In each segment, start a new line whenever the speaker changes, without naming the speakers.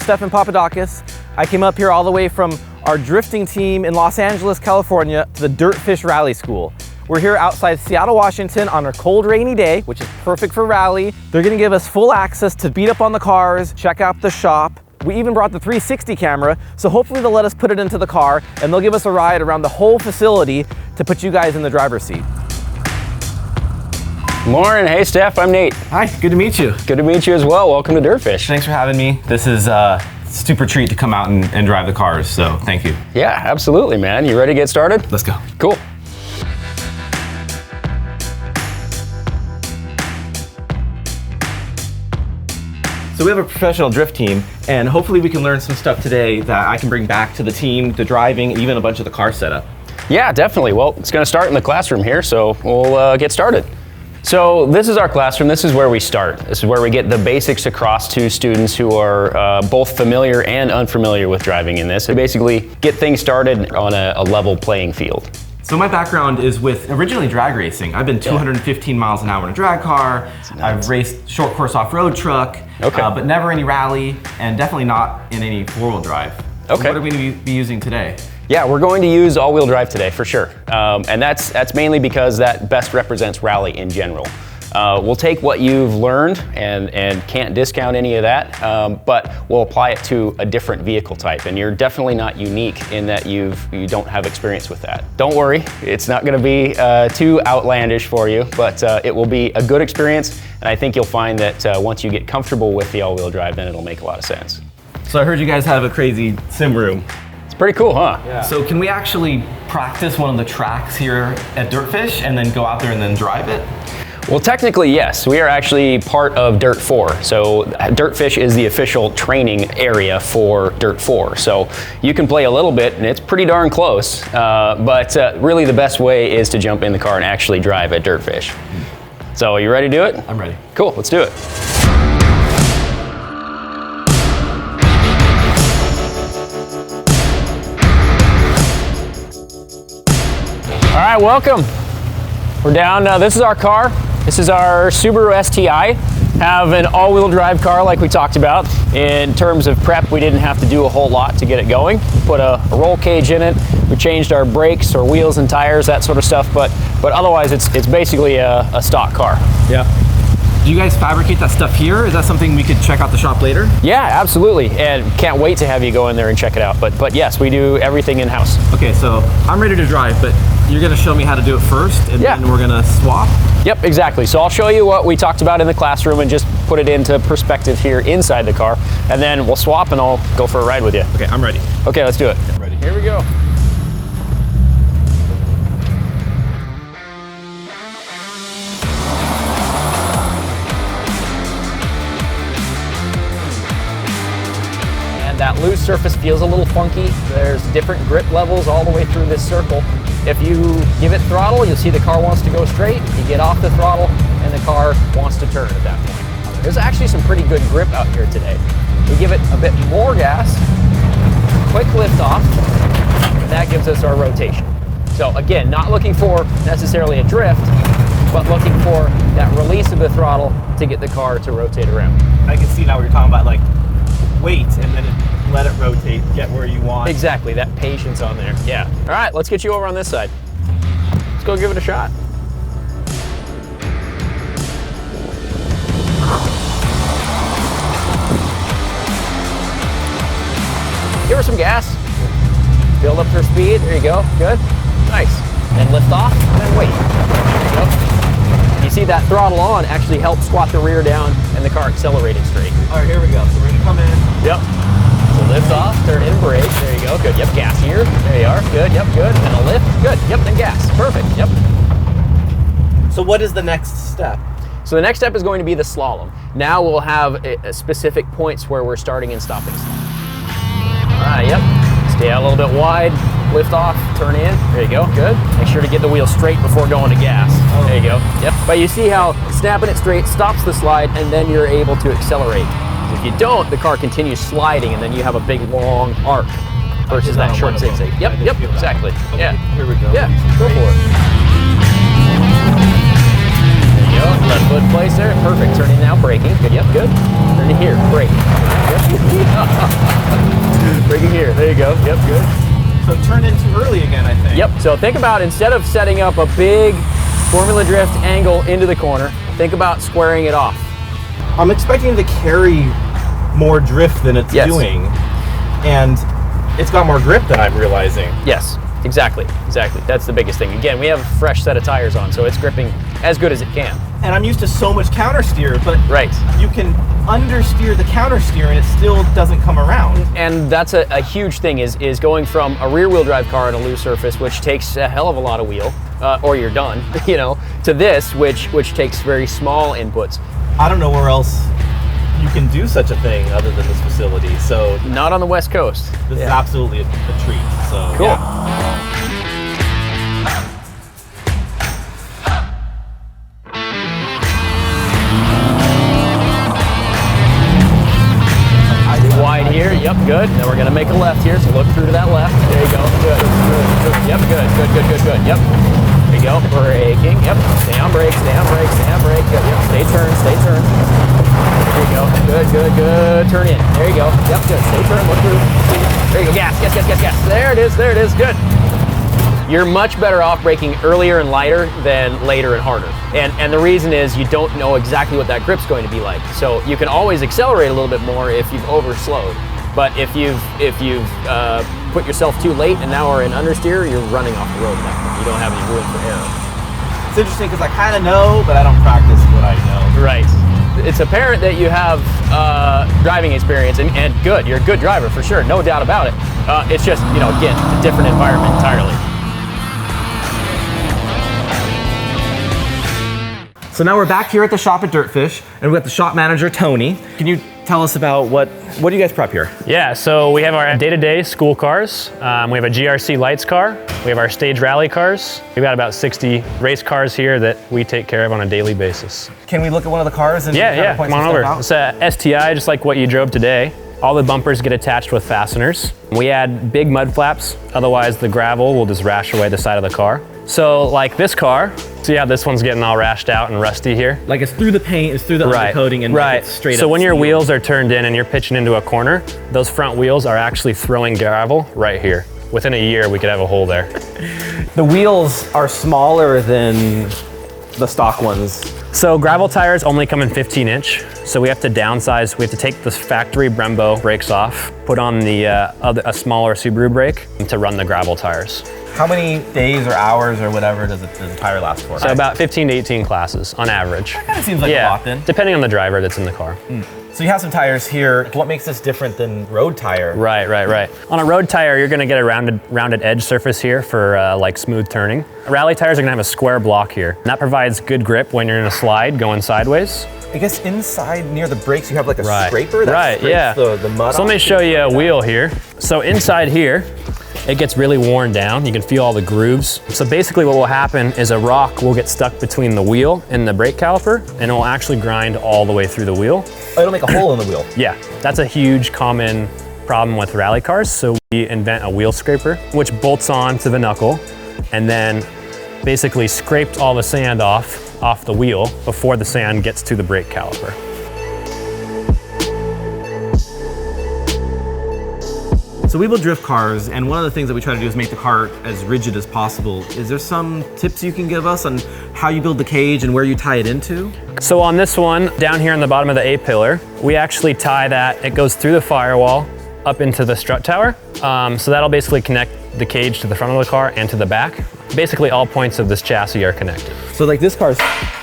Stefan Papadakis. I came up here all the way from our drifting team in Los Angeles, California to the Dirtfish Rally School. We're here outside Seattle, Washington on a cold, rainy day, which is perfect for rally. They're gonna give us full access to beat up on the cars, check out the shop. We even brought the 360 camera, so hopefully they'll let us put it into the car and they'll give us a ride around the whole facility to put you guys in the driver's seat.
Morning, hey Steph, I'm Nate.
Hi, good to meet you.
Good to meet you as well. Welcome to Dirtfish.
Thanks for having me. This is a super treat to come out and drive the cars, so thank you.
Yeah, absolutely, man. You ready to get started?
Let's go.
Cool.
So we have a professional drift team, and hopefully we can learn some stuff today that I can bring back to the team, the driving, even a bunch of the car setup.
Yeah, definitely. Well, it's going to start in the classroom here, so we'll get started. So this is our classroom. This is where we start. This is where we get the basics across to students who are both familiar and unfamiliar with driving in this. We basically get things started on a level playing field.
So my background is with originally drag racing. I've been 215 miles an hour in a drag car. I've raced short course off-road truck, but never any rally, and definitely not in any four-wheel drive.
Okay.
So what are we going to be using today?
Yeah, we're going to use all-wheel drive today for sure. And that's mainly because that best represents rally in general. We'll take what you've learned and can't discount any of that, but we'll apply it to a different vehicle type. And you're definitely not unique in that you don't have experience with that. Don't worry, it's not gonna be too outlandish for you, but it will be a good experience. And I think you'll find that once you get comfortable with the all-wheel drive, then it'll make a lot of sense.
So I heard you guys have a crazy sim room.
Pretty cool, huh?
Yeah. So can we actually practice one of the tracks here at Dirtfish and then go out there and then drive it?
Well, technically, yes. We are actually part of Dirt 4. So Dirtfish is the official training area for Dirt 4. So you can play a little bit, and it's pretty darn close. But really the best way is to jump in the car and actually drive at Dirtfish. So are you ready to do it?
I'm ready.
Cool, let's do it. All right, welcome. We're down, this is our car. This is our Subaru STI. Have an all-wheel drive car like we talked about. In terms of prep, we didn't have to do a whole lot to get it going. Put a roll cage in it. We changed our brakes, our wheels and tires, that sort of stuff, but otherwise it's basically a stock car.
Yeah. Do you guys fabricate that stuff here? Is that something we could check out the shop later?
Yeah, absolutely, and can't wait to have you go in there and check it out. But yes, we do everything in-house.
Okay, so I'm ready to drive, but you're gonna show me how to do it first, and then we're gonna swap?
Yep, exactly. So I'll show you what we talked about in the classroom and just put it into perspective here inside the car, and then we'll swap and I'll go for a ride with you.
Okay, I'm ready.
Okay, let's do it.
I'm ready.
Here we go. That loose surface feels a little funky. There's different grip levels all the way through this circle. If you give it throttle, you'll see the car wants to go straight. You get off the throttle and the car wants to turn at that point. There's actually some pretty good grip out here today. We give it a bit more gas, quick lift off, and that gives us our rotation. So again, not looking for necessarily a drift, but looking for that release of the throttle to get the car to rotate around.
I can see now what you're talking about, like wait and then let it rotate, get where you want.
Exactly, that patience on there, yeah. All right, let's get you over on this side. Let's go give it a shot. Give her some gas. Build up her speed, there you go, good. Nice, then lift off, and then wait. There you go. You see that throttle on actually helps squat the rear down and the car accelerated straight.
All right, here we go. So we're gonna come in.
Yep. So lift off, turn in, brake. There you go, good. Yep, gas here. There you are, good, yep, good. And a lift, good. Yep, then gas, perfect, yep.
So what is the next step?
So the next step is going to be the slalom. Now we'll have specific points where we're starting and stopping. All right, yep. Stay out a little bit wide, lift off, turn in. There you go, good. Make sure to get the wheel straight before going to gas. There you go, yep. But you see how snapping it straight stops the slide and then you're able to accelerate. If you don't, the car continues sliding and then you have a big long arc versus that short zigzag. Yep, yep, exactly.
Okay,
yeah.
Here we go.
Yeah, go for it. There you go, left foot place there, perfect. Turning now, braking, good, yep, good. Turn to here, brake. Yep. go. Yep, good.
So it turned in too early again, I think.
Yep, so think about, instead of setting up a big Formula Drift angle into the corner, think about squaring it off.
I'm expecting it to carry more drift than it's doing. And it's got more grip than I'm realizing.
Yes, exactly. That's the biggest thing. Again, we have a fresh set of tires on, so it's gripping as good as it can.
And I'm used to so much counter steer, but
right.
You can understeer the counter steer and it still doesn't come around.
And that's a huge thing is going from a rear wheel drive car on a loose surface, which takes a hell of a lot of wheel, or you're done, you know, to this, which takes very small inputs.
I don't know where else you can do such a thing other than this facility. So
not on the West Coast.
This is absolutely a treat. So
cool.
Yeah.
Wide here, yep, good. Now we're gonna make a left here, so look through to that left. There you go, good. Yep, good. Yep. There you go, braking, yep. Stay on brake, good. Yep, stay turn. There you go, good. Turn in, there you go. Yep, good, stay turn, look through. There you go, gas. There it is, good. You're much better off braking earlier and lighter than later and harder. And the reason is you don't know exactly what that grip's going to be like. So you can always accelerate a little bit more if you've overslowed. But if you've put yourself too late and now are in understeer, you're running off the road now. You don't have any room for error.
It's interesting because I kind of know, but I don't practice what I know.
Right. It's apparent that you have driving experience and good. You're a good driver for sure, no doubt about it. It's just, you know, again, a different environment entirely.
So now we're back here at the shop at Dirtfish, and we've got the shop manager, Tony. Can you tell us about what do you guys prep here?
Yeah, so we have our day-to-day school cars. We have a GRC lights car. We have our stage rally cars. We've got about 60 race cars here that we take care of on a daily basis.
Can we look at one of the cars and
Yeah,
point
come on
some
over.
stuff out?
It's a STI, just like what you drove today. All the bumpers get attached with fasteners. We add big mud flaps, otherwise the gravel will just rash away the side of the car. So like this car, see how this one's getting all rashed out and rusty here?
Like it's through the paint, it's through the undercoating, and it's straight up.
So when your
steel.
wheels are turned in and you're pitching into a corner, those front wheels are actually throwing gravel right here. Within a year, we could have a hole there.
The wheels are smaller than the stock ones.
So gravel tires only come in 15-inch, so we have to downsize. We have to take the factory Brembo brakes off, put on the a smaller Subaru brake to run the gravel tires.
How many days or hours or whatever does the tire last for?
So about 15 to 18 classes on average.
That kind of seems like a lot then.
Depending on the driver that's in the car.
So you have some tires here. What makes this different than road tire?
Right. On a road tire, you're gonna get a rounded edge surface here for like smooth turning. Rally tires are gonna have a square block here. And that provides good grip when you're in a slide going sideways.
I guess inside near the brakes you have like a scraper
that
scrapes the mud
So let me show you a wheel here. So inside here, it gets really worn down. You can feel all the grooves. So basically what will happen is a rock will get stuck between the wheel and the brake caliper, and it will actually grind all the way through the wheel.
Oh, it'll make a hole in the wheel.
Yeah, that's a huge common problem with rally cars. So we invent a wheel scraper, which bolts on to the knuckle and then basically scraped all the sand off the wheel before the sand gets to the brake caliper.
So we build drift cars, and one of the things that we try to do is make the car as rigid as possible. Is there some tips you can give us on how you build the cage and where you tie it into?
So on this one, down here on the bottom of the A-pillar, we actually tie that, it goes through the firewall up into the strut tower. So that'll basically connect the cage to the front of the car and to the back. Basically all points of this chassis are connected.
So like this car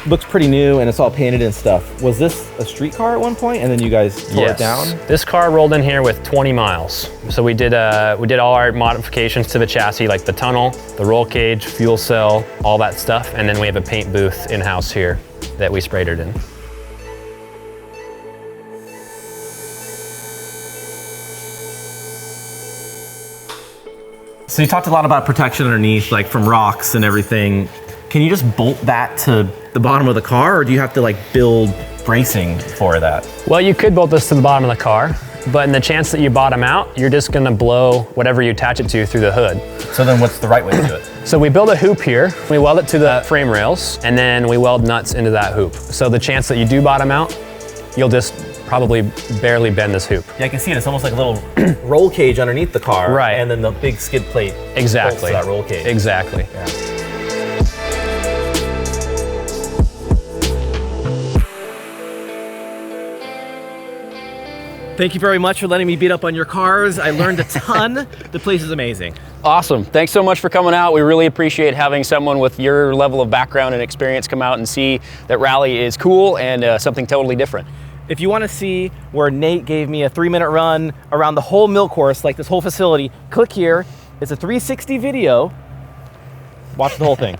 looks pretty new and it's all painted and stuff. Was this a street car at one point and then you guys tore it down?
This car rolled in here with 20 miles. So we did all our modifications to the chassis, like the tunnel, the roll cage, fuel cell, all that stuff. And then we have a paint booth in-house here that we sprayed it in.
So you talked a lot about protection underneath, like from rocks and everything. Can you just bolt that to the bottom of the car, or do you have to like build bracing for that?
Well, you could bolt this to the bottom of the car, but in the chance that you bottom out, you're just gonna blow whatever you attach it to through the hood.
So then what's the right way to do it?
So we build a hoop here, we weld it to the frame rails, and then we weld nuts into that hoop. So the chance that you do bottom out, you'll just probably barely bend this hoop.
Yeah, I can see it. It's almost like a little roll cage underneath the car.
Right.
And then the big skid plate
Exactly.
bolts to that roll cage.
Exactly.
Yeah. Thank you very much for letting me beat up on your cars. I learned a ton. The place is amazing.
Awesome. Thanks so much for coming out. We really appreciate having someone with your level of background and experience come out and see that rally is cool and something totally different.
If you want to see where Nate gave me a 3-minute run around the whole mill course, like this whole facility, click here. It's a 360 video. Watch the whole thing.